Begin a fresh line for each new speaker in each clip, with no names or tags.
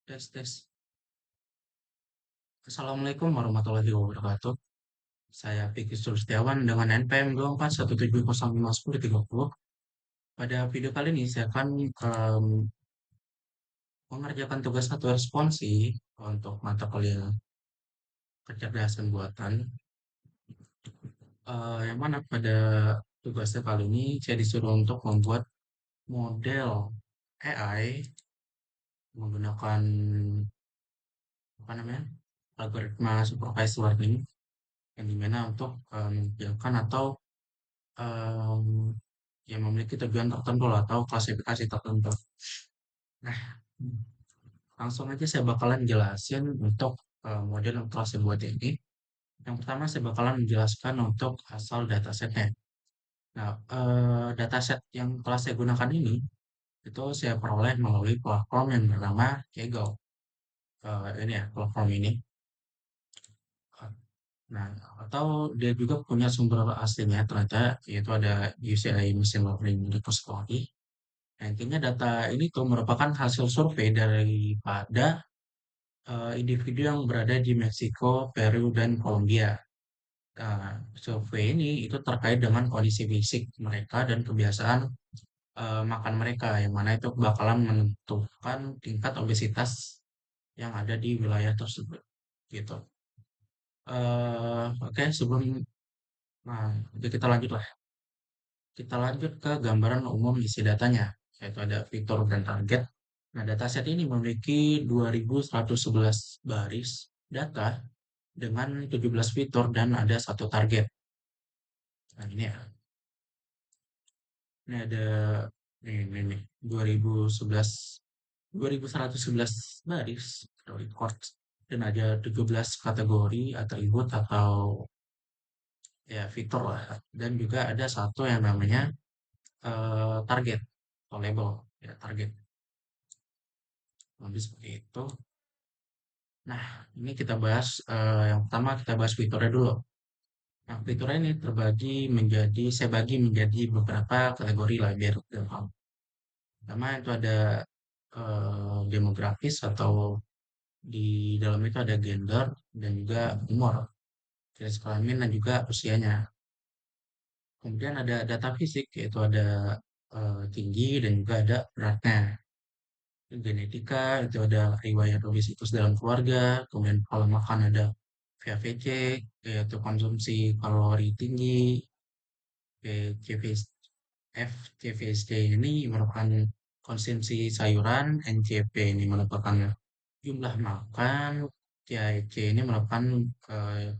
Tes, tes. Assalamualaikum warahmatullahi wabarakatuh. Saya Fikri Sulistiawan dengan NPM 2417051030. Pada video kali ini saya akan mengerjakan tugas satu responsi untuk mata kuliah kecerdasan buatan. Yang mana pada tugasnya kali ini saya disuruh untuk membuat model AI menggunakan apa namanya algoritma supervised learning yang dimana untuk mengerjakan atau em, yang memiliki tujuan tertentu lah, atau klasifikasi tertentu. Nah, langsung aja saya bakalan jelasin untuk model yang telah saya buat ini. Yang pertama saya bakalan menjelaskan untuk asal datasetnya. Nah, dataset yang telah saya gunakan ini itu saya peroleh melalui platform yang bernama Kaggle. Ini ya platform ini. Nah, atau dia juga punya sumber aslinya ternyata, yaitu ada UCI Machine Learning Repository. Nah, intinya data ini tuh merupakan hasil survei daripada individu yang berada di Meksiko, Peru, dan Kolombia. Nah, survei ini itu terkait dengan kondisi fisik mereka dan kebiasaan makan mereka, yang mana itu bakalan menentukan tingkat obesitas yang ada di wilayah tersebut. Gitu. Oke, nah, oke, kita lanjut lah. Kita lanjut ke gambaran umum isi datanya, yaitu ada fitur dan target. Nah, dataset ini memiliki 2111 baris data dengan 17 fitur dan ada satu target. Nah, ini ya. Ini ada ini 2011 2111 baris record dan ada 17 kategori atribut atau ya fitur lah, dan juga ada satu yang namanya target atau label ya target. Lebih seperti itu. Nah, ini kita bahas yang pertama kita bahas fiturnya dulu. Nah, fiturnya ini saya bagi menjadi beberapa kategori lah biar gampang. Pertama itu ada demografis, atau di dalam itu ada gender dan juga umur, jenis kelamin dan juga usianya. Kemudian ada data fisik, yaitu ada tinggi dan juga ada beratnya. Genetika itu ada riwayat obesitas dalam keluarga. Kemudian pola makan ada VAVC, yaitu konsumsi kalori tinggi. CVS, FCVSD ini merupakan konsumsi sayuran, NCP ini merupakan jumlah makan, CIC ini merupakan eh,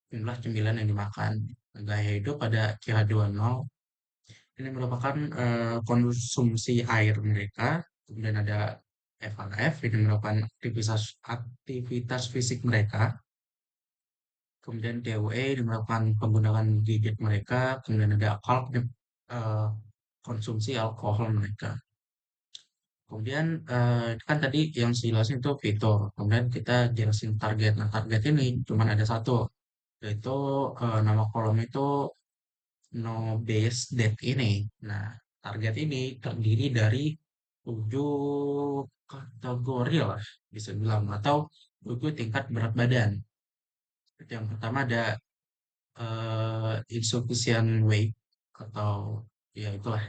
jumlah cemilan yang dimakan. Gaya hidup ada CH20, ini merupakan konsumsi air mereka. Kemudian ada FAF, ini merupakan aktivitas fisik mereka. Kemudian DOE ini merupakan penggunaan gadget mereka. Kemudian ada ALK, eh, konsumsi alkohol mereka. Kemudian kan tadi yang jelasin itu fitur. Kemudian kita jelasin target. Nah, target ini cuma ada satu, yaitu nama kolom itu no base date ini. Nah, target ini terdiri dari 7 kategori lah, bisa bilang, atau 7 tingkat berat badan. Yang pertama ada insufficient weight, atau ya itulah.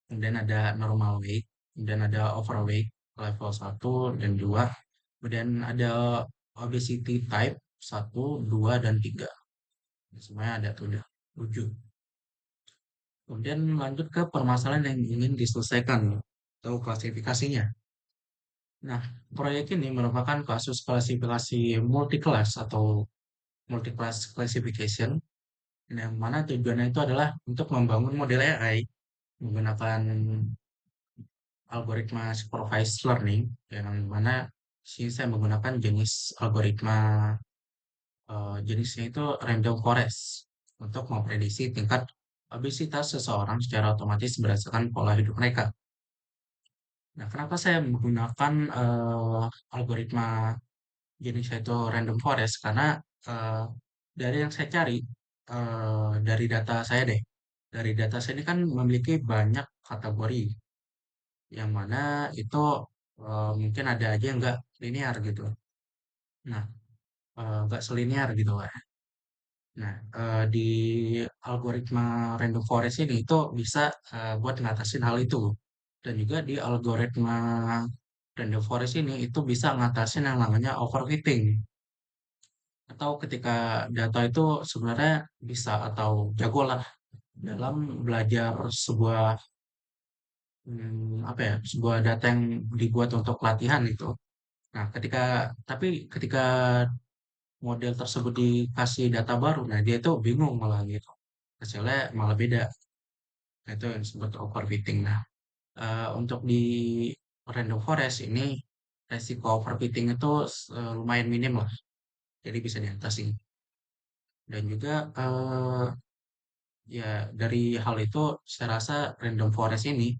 Kemudian ada normal weight, kemudian ada overweight level 1 dan 2, kemudian ada obesity type 1, 2, dan 3. Semuanya ada tuh, 7. Kemudian lanjut ke permasalahan yang ingin diselesaikan atau klasifikasinya. Nah, proyek ini merupakan kasus klasifikasi multi-class atau multi-class classification, yang mana tujuannya itu adalah untuk membangun model AI menggunakan algoritma supervised learning, yang mana sini saya menggunakan jenis algoritma jenisnya itu random forest untuk memprediksi tingkat obesitas seseorang secara otomatis berdasarkan pola hidup mereka. Nah, kenapa saya menggunakan algoritma jenisnya itu random forest? Karena eh, dari yang saya cari, dari data saya deh, dari data saya ini kan memiliki banyak kategori, yang mana itu mungkin ada aja yang nggak linear gitu. Nah, nggak selinier gitu kan. Nah, di algoritma random forest ini itu bisa buat ngatasin hal itu. Dan juga di algoritma random forest ini itu bisa ngatasin yang namanya overfitting. Atau ketika data itu sebenarnya bisa atau jago lah dalam belajar sebuah apa ya, sebuah data yang dibuat untuk latihan itu. Nah, ketika model tersebut dikasih data baru, nah dia itu bingung malah gitu. Hasilnya malah beda. Nah, itu yang disebut overfitting. Nah, untuk di random forest ini resiko overfitting itu lumayan minim lah. Jadi bisa diatasi. Dan juga ya dari hal itu saya rasa random forest ini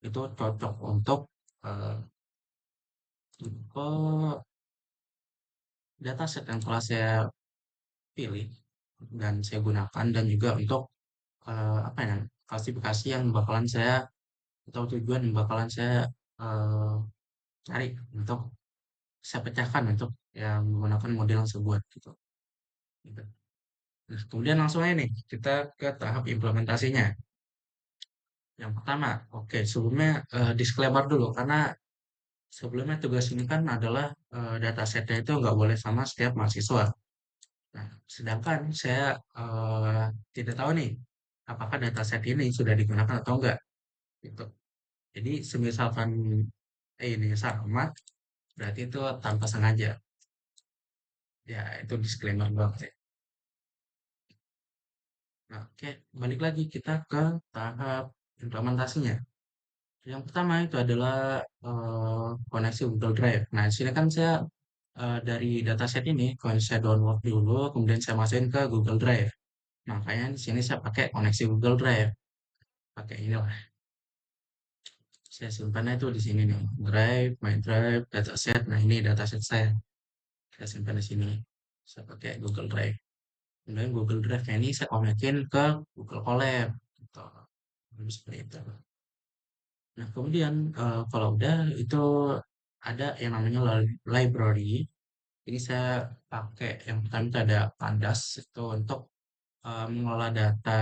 itu cocok untuk eh, ke dataset yang telah saya pilih dan saya gunakan dan juga untuk apa ya, klasifikasi yang bakalan saya atau tujuan yang bakalan saya eh, cari untuk saya pecahkan untuk yang menggunakan model yang saya buat gitu. Gitu. Nah, kemudian langsung aja nih kita ke tahap implementasinya. Yang pertama, oke, sebelumnya disclaimer dulu karena sebelumnya tugas ini kan adalah datasetnya itu nggak boleh sama setiap mahasiswa. Nah, sedangkan saya tidak tahu nih apakah dataset ini sudah digunakan atau enggak gitu. Jadi semisalkan ini sama, berarti itu tanpa sengaja. Ya, itu disclaimer banget ya. Nah, oke, balik lagi kita ke tahap implementasinya. Yang pertama itu adalah koneksi Google Drive. Nah, di sini kan saya dari dataset ini, kalau saya download dulu, kemudian saya masukin ke Google Drive. Makanya di sini saya pakai koneksi Google Drive. Pakai inilah. Saya simpannya itu di sini nih. Drive, My Drive, dataset. Nah, ini dataset saya. Saya simpan di sini. Saya pakai Google Drive. Kemudian Google Drive ini saya konekin ke Google Colab. Gitu. Seperti itu. Nah, kemudian kalau udah itu ada yang namanya library. Ini saya pakai yang pertama itu ada Pandas itu untuk mengelola data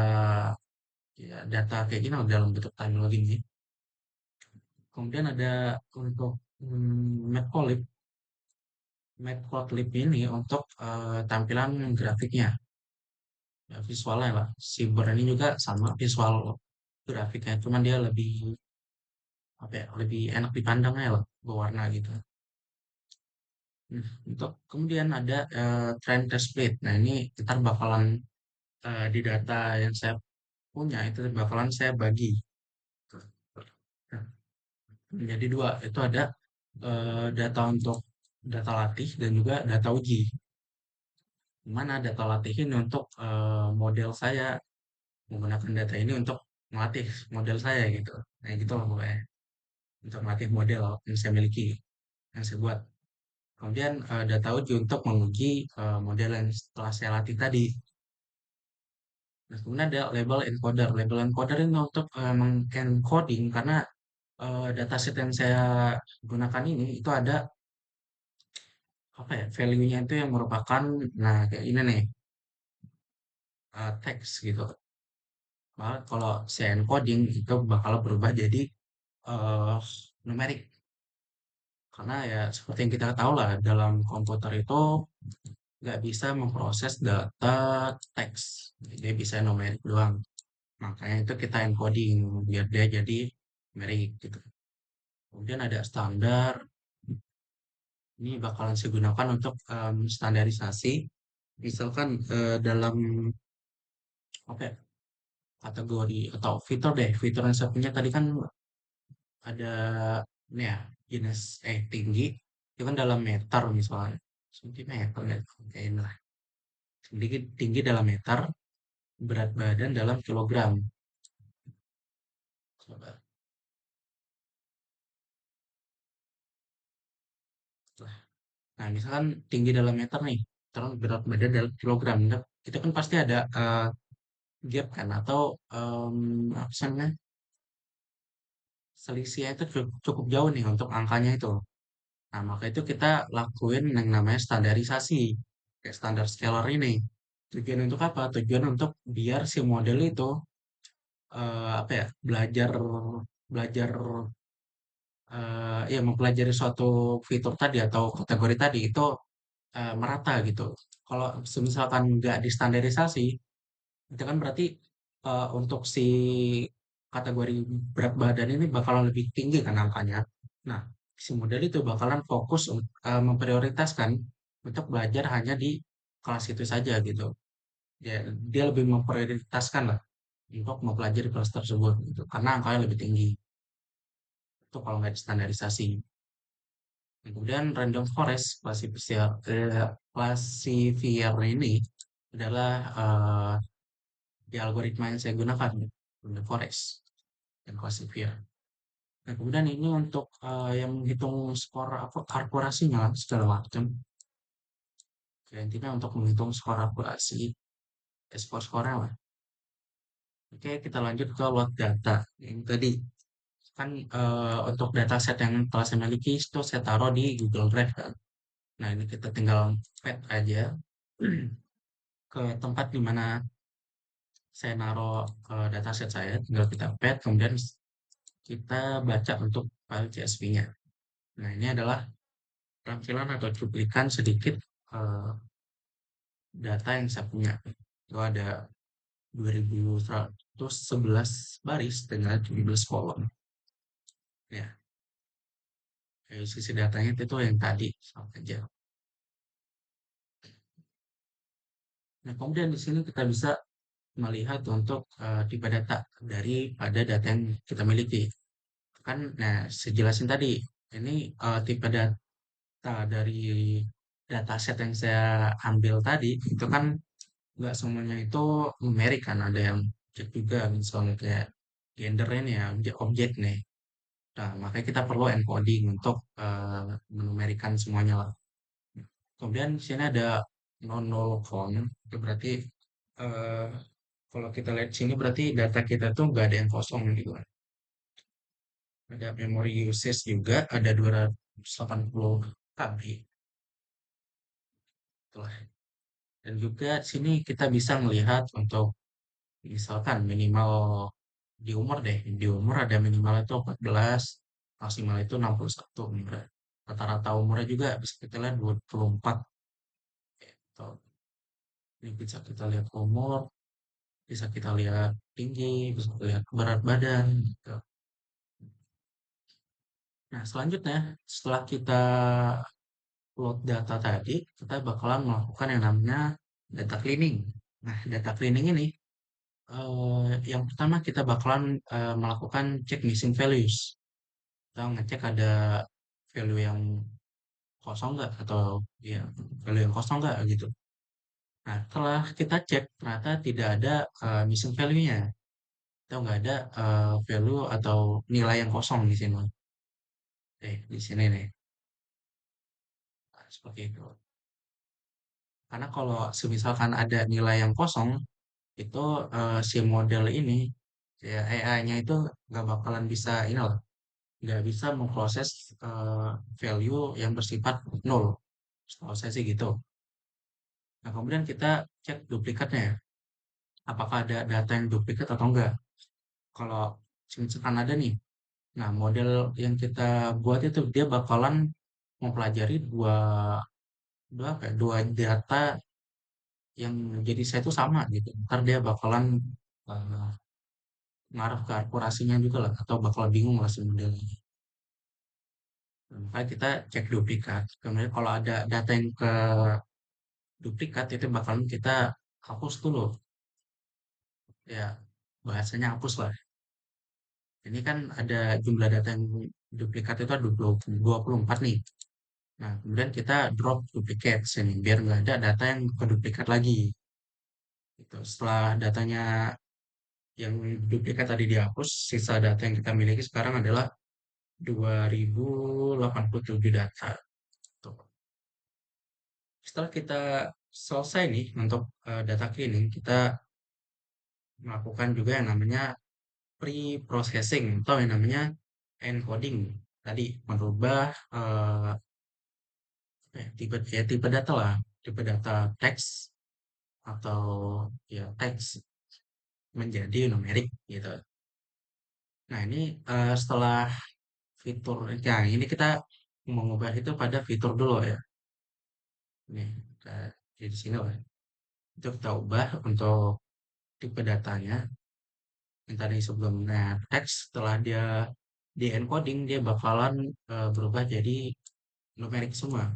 ya, data kayak gini dalam bentuk timeline ini. Kemudian ada untuk Matplotlib. Matplotlib ini untuk tampilan grafiknya, ya, visualnya lah. Si ini juga sama visual grafiknya, cuman dia lebih apa ya, lebih enak dipandangnya lah, berwarna gitu. Untuk kemudian ada trend test split. Nah, ini kita bakalan di data yang saya punya itu bakalan saya bagi. Nah, menjadi dua. Itu ada data untuk data latih dan juga data uji. Di mana data latih ini untuk model saya menggunakan data ini untuk melatih model saya gitu. Nah, gitu lah pokoknya. Untuk melatih model yang saya miliki, yang saya buat. Kemudian data uji untuk menguji model yang setelah saya latih tadi. Nah, kemudian ada label encoder. Label encoder ini untuk mengencoding karena dataset yang saya gunakan ini itu ada apa ya value-nya itu yang merupakan nah kayak ini nih teks gitu. Maka kalau saya encoding itu bakal berubah jadi eh numerik karena ya seperti yang kita tahu lah dalam komputer itu nggak bisa memproses data teks, dia bisa numerik doang. Makanya itu kita encoding biar dia jadi numerik gitu. Kemudian ada standar. Ini bakalan saya gunakan untuk standarisasi. Misalkan dalam apa ya, kategori atau fitur deh. Fitur yang saya punya tadi kan ada ini ya jenis tinggi. Itu kan dalam meter misalnya. Sentimeter ya. Kayak ini lah. Tinggi, tinggi dalam meter, berat badan dalam kilogram. Coba. Nah, misalkan tinggi dalam meter nih, terus berat badan dalam kilogram. Nah, itu kan pasti ada gap kan atau apa sih namanya selisihnya itu cukup jauh nih untuk angkanya itu. Nah, maka itu kita lakuin yang namanya standarisasi, kayak standar scalar ini. Tujuan untuk apa? Tujuan untuk biar si model itu apa ya, belajar belajar ya mempelajari suatu fitur tadi atau kategori tadi itu merata gitu. Kalau misalkan nggak distandarisasi, itu kan berarti untuk si kategori berat badan ini bakalan lebih tinggi kan angkanya. Nah, si model itu bakalan fokus memprioritaskan untuk belajar hanya di kelas itu saja gitu. Ya, dia lebih memprioritaskan lah untuk mempelajari kelas tersebut gitu, karena angkanya lebih tinggi. Itu kalau nggak distandarisasi. Kemudian random forest classifier ini adalah di algoritma yang saya gunakan, random forest dan classifier. Nah, kemudian ini untuk yang menghitung skor apa akurasinya segala macam. Oke, intinya untuk menghitung skor akurasi, skor-skornya lah. Oke, kita lanjut ke load data. Yang tadi kan untuk dataset yang telah saya miliki itu saya taruh di Google Drive kan. Nah, ini kita tinggal paste aja ke tempat di mana saya naruh dataset saya, tinggal kita paste, kemudian kita baca untuk file CSV-nya. Nah, ini adalah tampilan atau cuplikan sedikit eh, data yang saya punya. Itu ada 2111 baris dengan 17 kolom. Ya, sisi datanya itu yang tadi sama aja. Nah, kemudian di sini kita bisa melihat untuk tipe data daripada data yang kita miliki. Kan, nah, sejelasin tadi, ini tipe data dari dataset yang saya ambil tadi, itu kan nggak semuanya itu numerik kan, ada yang objek juga, misalnya kayak gender ini ya, objek nih. Nah, makanya kita perlu encoding untuk menumerikan semuanya lah. Kemudian di sini ada non-null count, itu berarti eh, kalau kita lihat di sini berarti data kita tuh nggak ada yang kosong gitu kan. Ada memory usage juga, ada 280 KB. Itulah. Dan juga di sini kita bisa melihat untuk misalkan minimal di umur deh, di umur ada minimal itu 14, maksimal itu 61. Rata-rata umurnya juga bisa kita lihat 24 gitu. Ini bisa kita lihat umur, bisa kita lihat tinggi, bisa kita lihat berat badan gitu. Nah, selanjutnya setelah kita load data tadi, kita bakalan melakukan yang namanya data cleaning. Nah, data cleaning ini yang pertama kita bakalan melakukan cek missing values. Kita ngecek ada value yang kosong nggak atau ya value yang kosong nggak gitu. Nah, setelah kita cek ternyata tidak ada missing value-nya atau nggak ada value atau nilai yang kosong di sini. Di sini nih. Nah, seperti itu. Karena kalau semisalkan ada nilai yang kosong, itu si model ini, ya AI-nya itu nggak bakalan bisa ini loh, nggak bisa memproses value yang bersifat nol. Setahu saya sih gitu. Nah, kemudian kita cek duplikatnya, apakah ada data yang duplikat atau enggak. Kalau misalkan ada nih, nah model yang kita buat itu dia bakalan mempelajari dua data yang jadi saya itu sama gitu. Ntar dia bakalan eh, ngarah ke akurasinya juga lah, atau bakal bingung lah si modelnya. Makanya kita cek duplikat. Kemudian kalau ada data yang ke duplikat itu bakalan kita hapus dulu. Ya, bahasanya hapus lah. Ini kan ada jumlah data yang duplikat itu ada 24 nih. Nah, kemudian kita drop duplicate sini biar nggak ada data yang keduplikat lagi. Gitu. Setelah datanya yang duplikat tadi dihapus, sisa data yang kita miliki sekarang adalah 2087 data. Tuh. Setelah kita selesai nih untuk data cleaning, kita melakukan juga yang namanya pre-processing atau yang namanya encoding tadi merubah tipe data lah, tipe data teks atau ya teks menjadi numerik gitu. Nah ini setelah fitur, ya ini kita mengubah itu pada fitur dulu ya. Nih, di sini lah. Itu kita ubah untuk tipe datanya yang tadi sebelumnya teks, setelah dia di encoding dia bakalan berubah jadi numerik semua.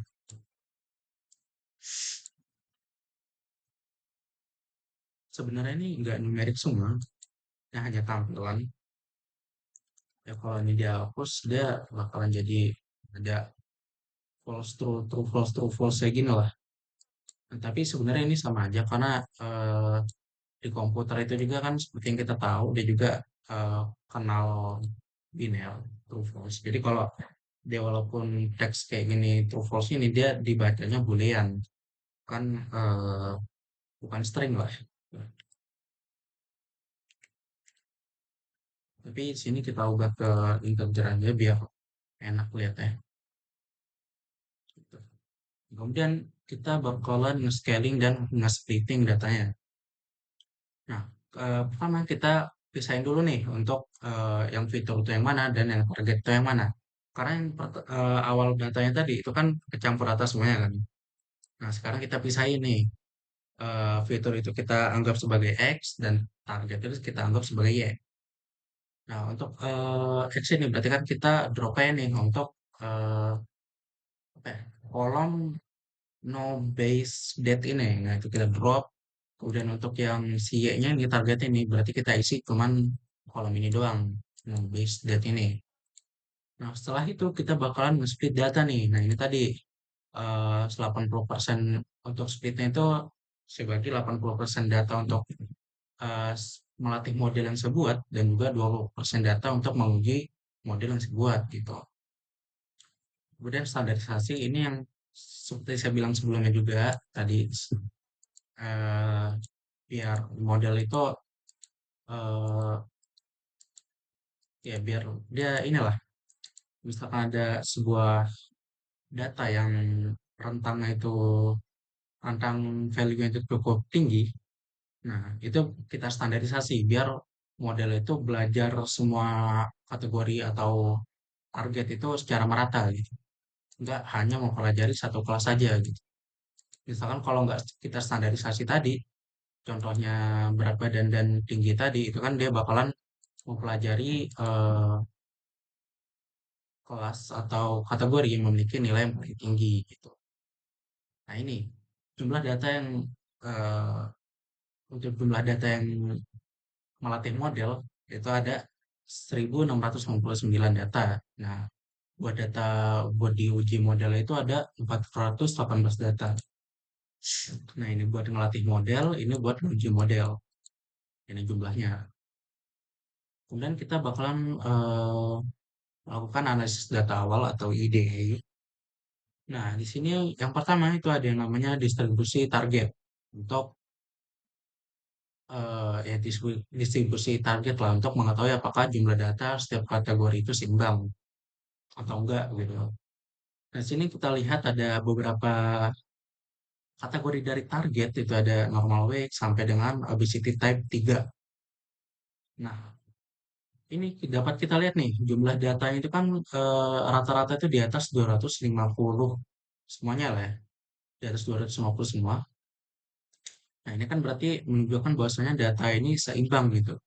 Sebenarnya ini enggak numerik semua, ini hanya tampilan. Ya kalau ini dihapus dia bakalan jadi ada false true true false true false kayak gini lah. Nah, tapi sebenarnya ini sama aja karena di komputer itu juga kan seperti yang kita tahu dia juga eh, kenal biner true false. Jadi kalau dia walaupun teks kayak gini true false ini dia dibacanya boolean kan bukan string lah. Tapi di sini kita ubah ke integer aja biar enak lihatnya. Gitu. Kemudian kita bakalan nge-scaling dan nge-splitting datanya. Nah, pertama kita pisahin dulu nih untuk yang fitur itu yang mana dan yang target itu yang mana. Karena yang awal datanya tadi itu kan kecampur rata semuanya kan. Nah, sekarang kita pisahin nih. Fitur itu kita anggap sebagai X dan target itu kita anggap sebagai Y. Nah, untuk X ini berarti kan kita drop aja nih untuk eh, apa ya, kolom no base date ini. Nah, itu kita drop. Kemudian untuk yang si Y-nya ini target ini berarti kita isi cuman kolom ini doang. No base date ini. Nah, setelah itu kita bakalan nge-split data nih. Nah, ini tadi 80% untuk splitnya itu saya bagi 80% data untuk melatih model yang saya buat dan juga 20% data untuk menguji model yang saya buat gitu. Kemudian standarisasi ini yang seperti saya bilang sebelumnya juga tadi eh, biar model itu eh, ya biar dia inilah misalkan ada sebuah data yang rentangnya itu rentang value-nya itu cukup tinggi. Nah, itu kita standarisasi biar model itu belajar semua kategori atau target itu secara merata gitu. Nggak hanya mempelajari satu kelas saja gitu. Misalkan kalau nggak kita standarisasi tadi, contohnya berat badan dan tinggi tadi, itu kan dia bakalan mempelajari kelas atau kategori yang memiliki nilai yang paling tinggi gitu. Nah ini jumlah data yang eh, untuk jumlah data yang melatih model itu ada 1699 data. Nah, buat diuji model itu ada 418 data. Nah, ini buat ngelatih model, ini buat uji model. Ini jumlahnya. Kemudian kita bakalan melakukan analisis data awal atau IDA. Nah, di sini yang pertama itu ada yang namanya distribusi target. Untuk ya distribusi target lah untuk mengetahui apakah jumlah data setiap kategori itu seimbang atau enggak gitu. Nah, di sini kita lihat ada beberapa kategori dari target itu ada normal weight sampai dengan obesity type 3. Nah, ini dapat kita lihat nih, jumlah datanya itu kan rata-rata itu di atas 250 semuanya lah ya, di atas 250 semua. Nah, ini kan berarti menunjukkan bahwasanya data ini seimbang gitu.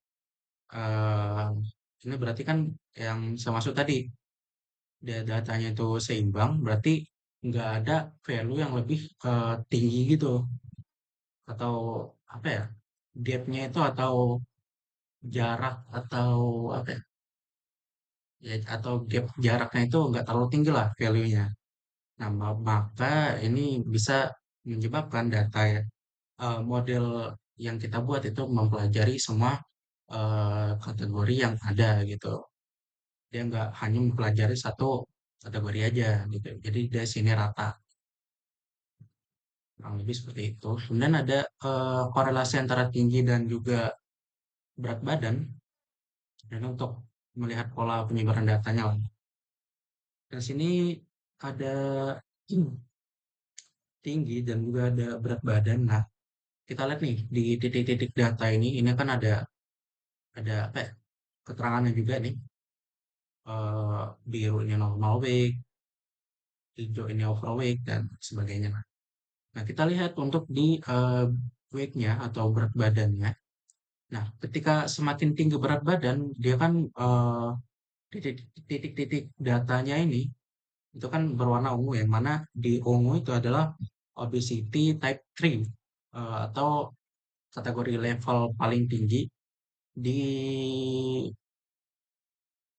Eh, ini berarti kan yang saya maksud tadi, datanya itu seimbang, berarti nggak ada value yang lebih tinggi gitu, atau apa ya, gapnya itu atau jarak atau apa ya, atau gap jaraknya itu nggak terlalu tinggi lah value-nya. Nah, maka ini bisa menyebabkan data ya, model yang kita buat itu mempelajari semua kategori yang ada gitu. Dia nggak hanya mempelajari satu kategori aja gitu. Jadi dari sini rata, kurang lebih seperti itu. Kemudian ada korelasi antara tinggi dan juga berat badan. Dan untuk melihat pola penyebaran datanya lah. Dan sini ada tinggi dan juga ada berat badan. Nah, kita lihat nih di titik-titik data ini kan ada apa ya, keterangannya juga nih. Biru ini normal weight, hijau ini overweight dan sebagainya. Nah, kita lihat untuk di weight-nya atau berat badannya. Nah, ketika semakin tinggi berat badan, dia kan titik-titik datanya ini itu kan berwarna ungu, yang mana di ungu itu adalah obesity type 3, atau kategori level paling tinggi di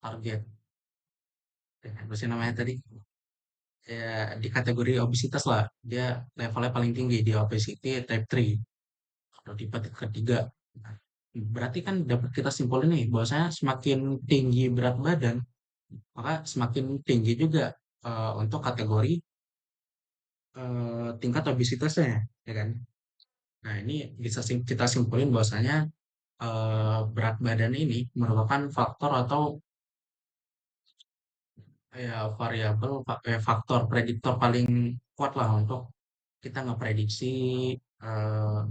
target. Apa sih namanya tadi? Ya, di kategori obesitas lah. Dia levelnya paling tinggi di obesity type 3 atau tipe ketiga. Nah, berarti kan dapat kita simpulin nih bahwasanya semakin tinggi berat badan, maka semakin tinggi juga untuk kategori tingkat obesitasnya, ya kan? Nah, ini bisa kita simpulin bahwasanya berat badan ini merupakan faktor atau ya variabel faktor prediktor paling kuat lah untuk kita ngeprediksi eh,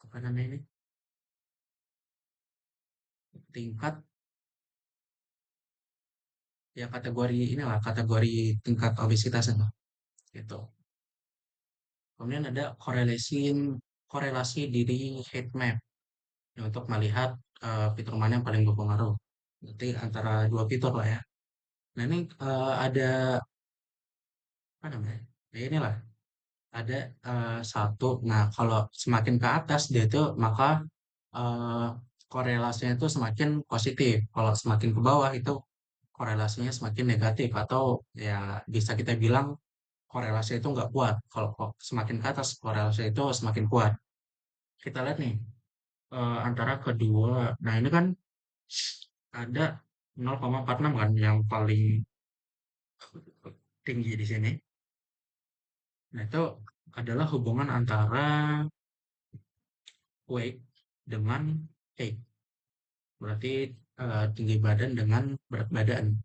apa namanya ini, tingkat, ya kategori inilah kategori tingkat obesitas itu gitu. Kemudian ada korelasi diri heat map ya, untuk melihat fitur mana yang paling berpengaruh. Berarti antara dua fitur lah ya. Nah, ini ada apa namanya? Ya inilah ada satu. Nah, kalau semakin ke atas dia itu maka eh, korelasinya itu semakin positif. Kalau semakin ke bawah itu korelasinya semakin negatif, atau ya bisa kita bilang korelasi itu nggak kuat. Kalau kok semakin ke atas korelasi itu semakin kuat. Kita lihat nih antara kedua. Nah, ini kan ada 0,46 kan yang paling tinggi di sini. Nah, itu adalah hubungan antara weight dengan height. Berarti tinggi badan dengan berat badan.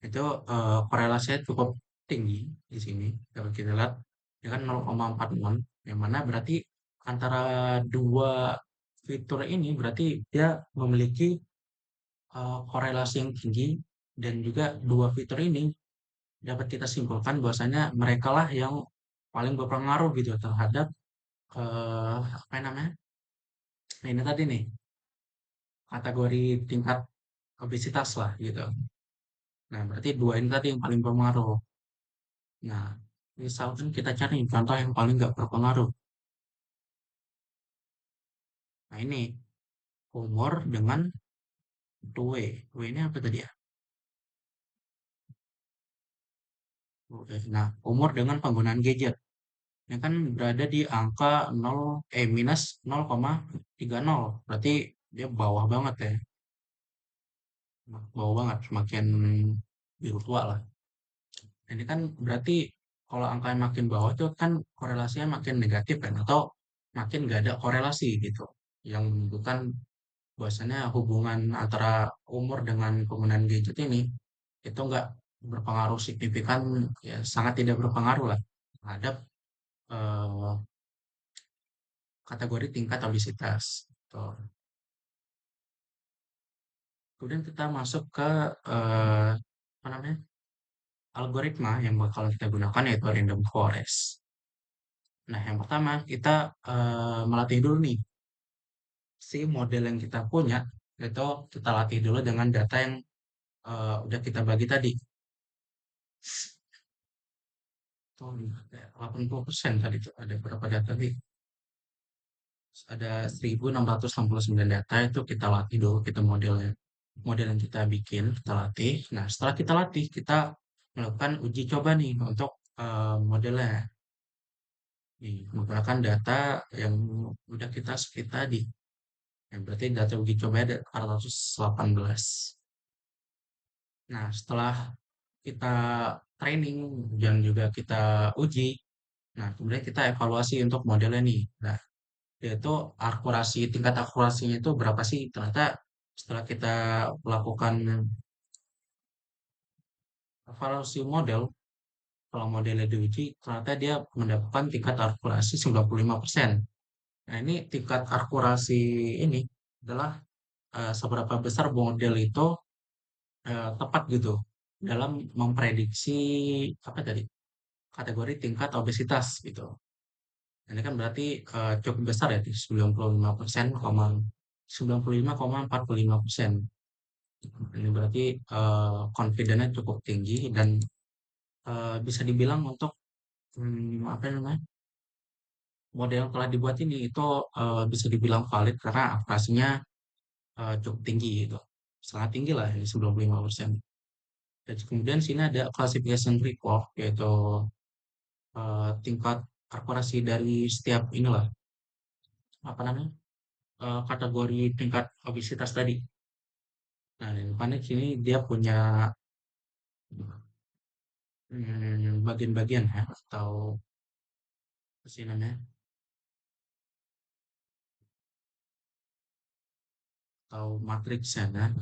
Itu korelasinya cukup tinggi di sini. Dapat kita lihat ya kan 0,46, yang mana berarti antara dua fitur ini berarti dia memiliki korelasi yang tinggi, dan juga dua fitur ini dapat kita simpulkan bahwasanya mereka lah yang paling berpengaruh gitu terhadap apa namanya? Nah, ini tadi nih kategori tingkat obesitas lah gitu. Nah, berarti dua ini tadi yang paling berpengaruh. Nah, misalkan kita cari contoh yang paling nggak berpengaruh. Nah, ini umur dengan W. W ini apa tadi ya? Oke. Nah, umur dengan penggunaan gadget. Ini kan berada di angka minus 0,30. Berarti dia bawah banget ya. Bawah banget, semakin biru tua lah. Ini kan berarti kalau angka yang makin bawah itu kan korelasinya makin negatif kan, atau makin nggak ada korelasi gitu. Yang menunjukkan bahwasannya hubungan antara umur dengan penggunaan gadget ini itu nggak berpengaruh signifikan, ya sangat tidak berpengaruh lah terhadap eh, kategori tingkat obesitas. Tuh. Kemudian kita masuk ke apa namanya, algoritma yang bakal kita gunakan yaitu random forest. Nah, yang pertama kita melatih dulu nih si model yang kita punya, itu kita latih dulu dengan data yang udah kita bagi tadi. Tuh, 80% tadi tuh ada berapa data nih? Ada 1669 data, itu kita latih dulu, kita modelnya. Model yang kita bikin, kita latih. Nah, setelah kita latih, kita melakukan uji coba nih untuk modelnya. Nih, menggunakan data yang udah kita split tadi. Ya, berarti data uji coba ada 418. Nah, setelah kita training dan juga kita uji, nah kemudian kita evaluasi untuk modelnya nih. Nah, yaitu tingkat akurasinya itu berapa sih? Ternyata Setelah kita melakukan evaluasi model, kalau modelnya diuji, ternyata dia mendapatkan tingkat akurasi 95%. Nah, ini tingkat akurasi ini adalah seberapa besar model itu tepat gitu dalam memprediksi apa tadi kategori tingkat obesitas gitu. Ini kan berarti cukup besar ya, 95,45,45%. Ini berarti confidence-nya cukup tinggi dan bisa dibilang untuk apa namanya model yang telah dibuat ini itu bisa dibilang valid karena akurasinya cukup tinggi gitu, sangat tinggi lah ini 95%. Dan kemudian sini ada classification report yaitu tingkat akurasi dari setiap inilah apa namanya kategori tingkat obesitas tadi. Nah, di depannya sini dia punya bagian-bagian ya atau apa sih namanya atau matriksnya. Nah,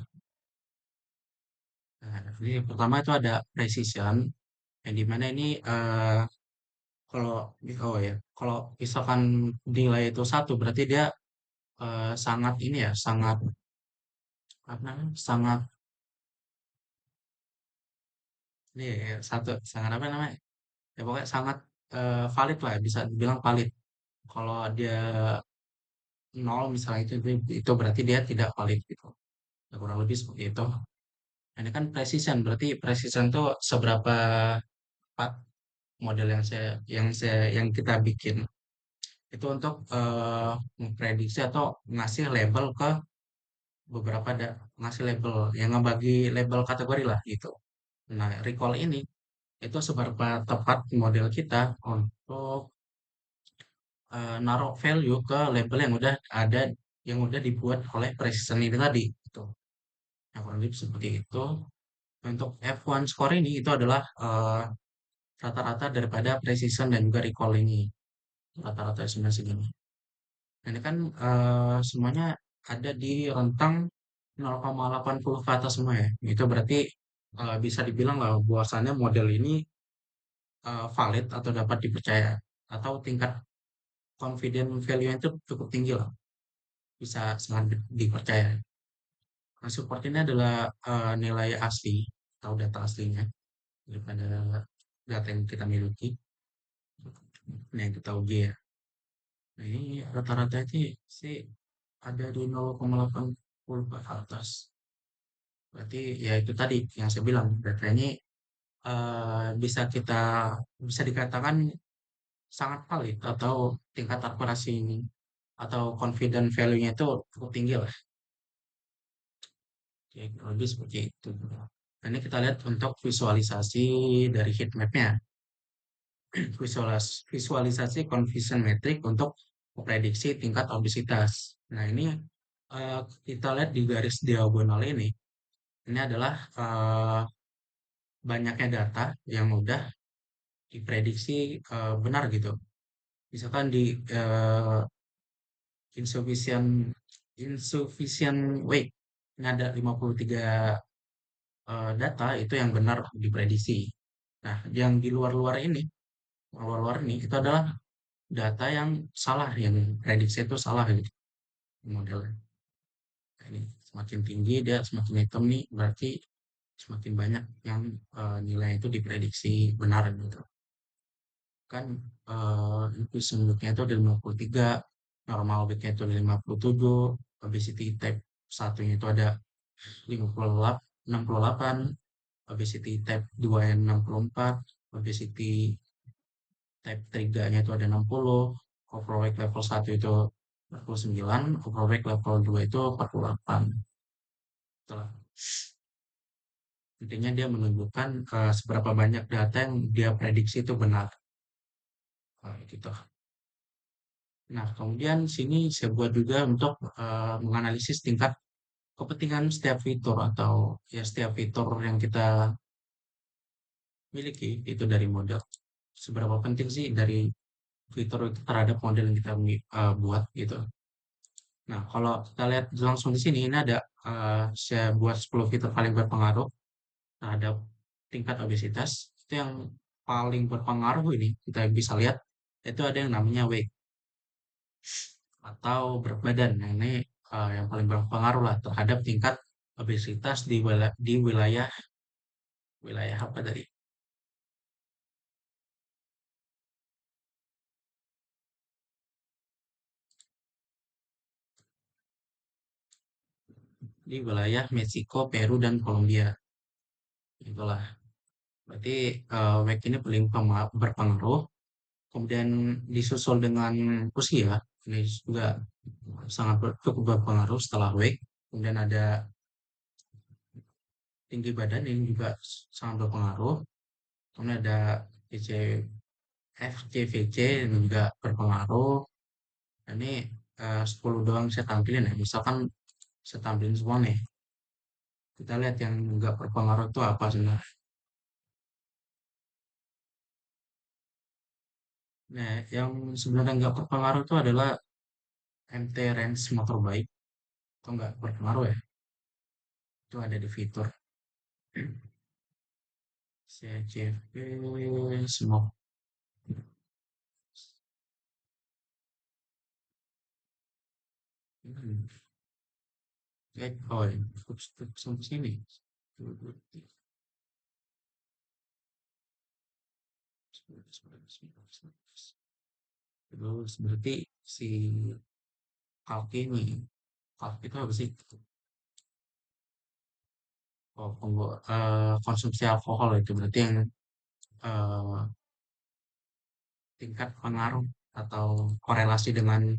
ini pertama itu ada precision yang dimana ini kalau oh ya kalau misalkan nilai itu satu berarti dia sangat ini ya sangat apa namanya sangat ini ya, satu sangat apa namanya ya pokoknya sangat valid lah bisa dibilang valid. Kalau dia nol misalnya itu berarti dia tidak valid gitu. Ya, kurang lebih seperti itu. Nah, ini kan precision berarti precision tuh seberapa tepat model yang kita bikin itu untuk memprediksi atau ngasih label ke ngasih label yang ngebagi label kategori lah gitu. Nah, recall ini itu seberapa tepat model kita untuk naruh value ke label yang udah ada yang udah dibuat oleh precision ini tadi gitu. Nah, kurang lebih seperti itu. Untuk F1 score ini itu adalah rata-rata daripada precision dan juga recall ini. Rata-rata sebenarnya segini. Nah, ini kan semuanya ada di rentang 0,80 ke atas semua ya. Itu berarti bisa dibilang lah bahwasannya model ini valid atau dapat dipercaya atau tingkat confident value itu cukup tinggi lah, bisa sangat dipercaya. Nah, support ini adalah nilai asli atau data aslinya daripada data yang kita miliki, nah yang kita uji ya. Nah, ini rata-rata itu sih ada di 0,80 ke atas. Berarti ya itu tadi yang saya bilang, data ini bisa bisa dikatakan sangat valid atau tingkat akurasi ini atau confident value-nya itu cukup tinggi lah. Oke, kurang lebih seperti itu. Nah, ini kita lihat untuk visualisasi dari heat map-nya. Visualisasi confusion metric untuk memprediksi tingkat obesitas. Nah, ini kita lihat di garis diagonal ini. Ini adalah banyaknya data yang udah diprediksi benar gitu. Misalkan di insufficient insufficient weight, ini ada 53 data itu yang benar diprediksi. Nah, yang di luar-luar ini itu adalah data yang salah, yang prediksi itu salah gitu modelnya. Nah, ini semakin tinggi dia semakin hitam nih, berarti semakin banyak yang nilai itu diprediksi benar gitu. Kan increase look-nya itu ada 53, normal weight-nya itu ada 57, obesity type satunya itu ada 58, 68, obesity type 2 yang 64, obesity type 3-nya itu ada 60, overweight level 1 itu 49, overweight level 2 itu 48. Itulah. Intinya dia menunjukkan seberapa banyak data yang dia prediksi itu benar. Gitu. Nah, kemudian sini saya buat juga untuk menganalisis tingkat kepentingan setiap fitur atau ya setiap fitur yang kita miliki itu dari model. Seberapa penting sih dari fitur itu terhadap model yang kita buat gitu. Nah, kalau kita lihat langsung di sini, ini ada saya buat 10 fitur paling berpengaruh terhadap tingkat obesitas. Itu yang paling berpengaruh ini kita bisa lihat itu ada yang namanya weight atau berat badan. Nah, ini yang paling berpengaruh lah terhadap tingkat obesitas di wilayah wilayah apa tadi? Di wilayah Meksiko, Peru, dan Kolombia. Itulah. Berarti weight ini paling berpengaruh. Kemudian disusul dengan usia. Ini juga cukup berpengaruh setelah weight. Kemudian ada tinggi badan ini juga sangat berpengaruh. Kemudian ada PC, FCVC ini juga berpengaruh. Ini 10 doang saya tampilin ya. Misalkan saya tampilin semua nih. Kita lihat yang nggak berpengaruh itu apa sebenarnya. Nah, yang sebenarnya nggak berpengaruh itu adalah MT range motorbike. Itu nggak berpengaruh ya. Itu ada di fitur CCV smoke. Hmm. Oh, ya. Sampai sini. Terus berarti si Kalki ini, Kalki itu apa sih? Oh, konsumsi alkohol itu berarti yang eh, tingkat pengaruh atau korelasi dengan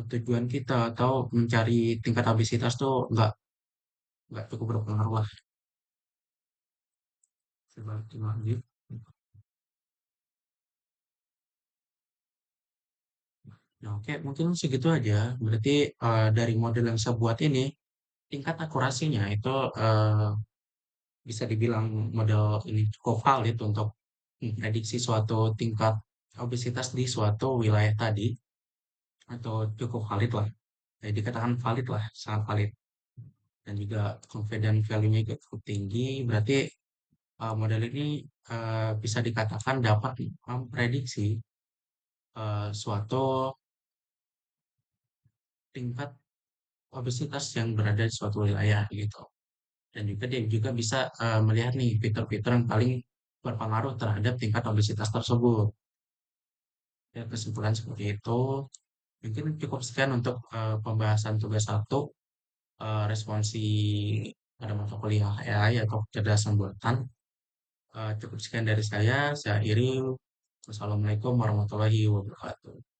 tujuan kita atau mencari tingkat obesitas tuh nggak cukup berpengaruh lah. Coba coba lanjut. Nah, oke, mungkin segitu aja. Berarti dari model yang saya buat ini, tingkat akurasinya itu bisa dibilang model ini cukup valid untuk memprediksi suatu tingkat obesitas di suatu wilayah tadi, atau cukup valid lah. Jadi dikatakan valid lah, sangat valid. Dan juga confident value-nya juga cukup tinggi. Berarti model ini bisa dikatakan dapat memprediksi suatu tingkat obesitas yang berada di suatu wilayah gitu. Dan juga dia juga bisa melihat nih fitur-fitur yang paling berpengaruh terhadap tingkat obesitas tersebut. Ya, kesimpulan seperti itu. Mungkin cukup sekian untuk pembahasan tugas satu, responsi pada mata kuliah AI atau kecerdasan buatan. Cukup sekian dari saya akhiri. Wassalamualaikum warahmatullahi wabarakatuh.